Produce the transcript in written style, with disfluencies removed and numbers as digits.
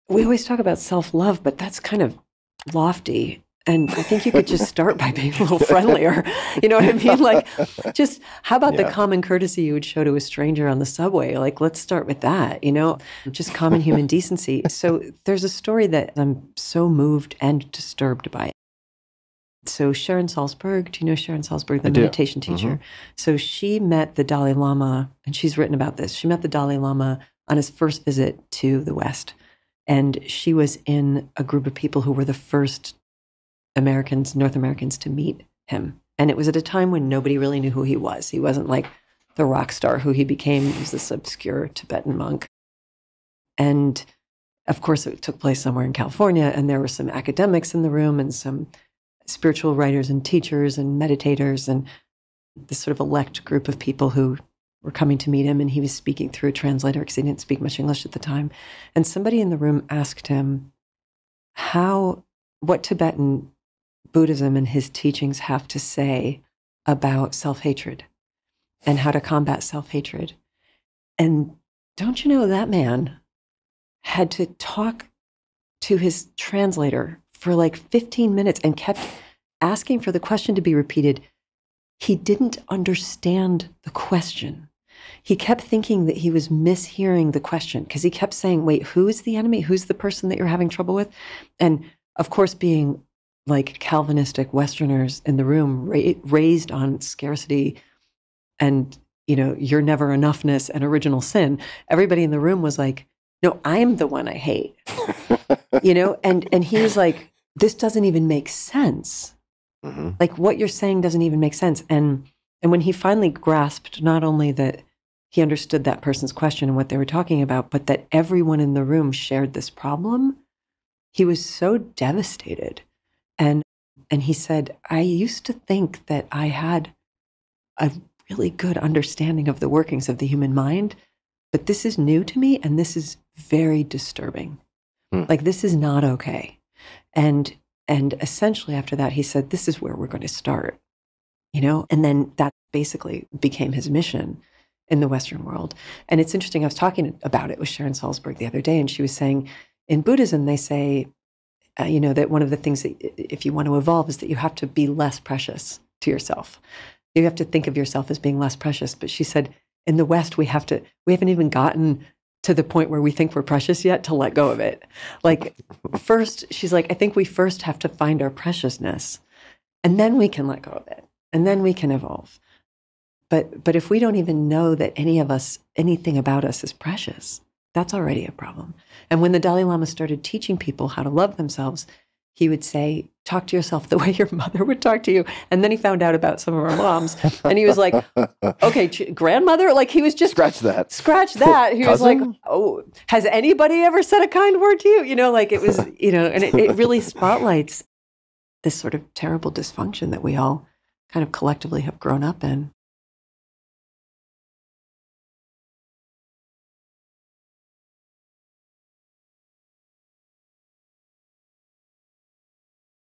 we always talk about self-love, but that's kind of lofty. And I think you could just start by being a little friendlier. You know what I mean? Like, just how about the common courtesy you would show to a stranger on the subway? Like, let's start with that, just common human decency. So there's a story that I'm so moved and disturbed by. So Sharon Salzberg, do you know Sharon Salzberg, the meditation teacher? Mm-hmm. So she met the Dalai Lama, and she's written about this. She met the Dalai Lama on his first visit to the West. And she was in a group of people who were the first North Americans to meet him. And it was at a time when nobody really knew who he was. He wasn't like the rock star who he became. He was this obscure Tibetan monk. And of course, it took place somewhere in California. And there were some academics in the room and some spiritual writers and teachers and meditators and this sort of elect group of people who were coming to meet him. And he was speaking through a translator because he didn't speak much English at the time. And somebody in the room asked him what Tibetan Buddhism and his teachings have to say about self-hatred and how to combat self-hatred. And don't you know that man had to talk to his translator for like 15 minutes and kept asking for the question to be repeated. He didn't understand the question. He kept thinking that he was mishearing the question because he kept saying, wait, who is the enemy? Who's the person that you're having trouble with? And of course, being like Calvinistic Westerners in the room, raised on scarcity and, your never enoughness and original sin, everybody in the room was like, no, I'm the one I hate, and he was like, this doesn't even make sense. Mm-hmm. Like what you're saying doesn't even make sense. And when he finally grasped not only that he understood that person's question and what they were talking about, but that everyone in the room shared this problem, he was so devastated. And he said, I used to think that I had a really good understanding of the workings of the human mind, but this is new to me and this is very disturbing. Like, this is not okay. And essentially after that, he said, this is where we're going to start, and then that basically became his mission in the Western world. And it's interesting, I was talking about it with Sharon Salzberg the other day, and she was saying, in Buddhism, they say, that one of the things that if you want to evolve is that you have to be less precious to yourself. You have to think of yourself as being less precious. But she said, in the West, we haven't even gotten to the point where we think we're precious yet to let go of it. Like first, she's like, I think we first have to find our preciousness and then we can let go of it and then we can evolve. But if we don't even know that anything about us is precious, that's already a problem. And when the Dalai Lama started teaching people how to love themselves, he would say, talk to yourself the way your mother would talk to you. And then he found out about some of our moms. And he was like, okay, grandmother? Like he was just... Scratch that. He was like, oh, has anybody ever said a kind word to you? Like it was, and it really spotlights this sort of terrible dysfunction that we all kind of collectively have grown up in.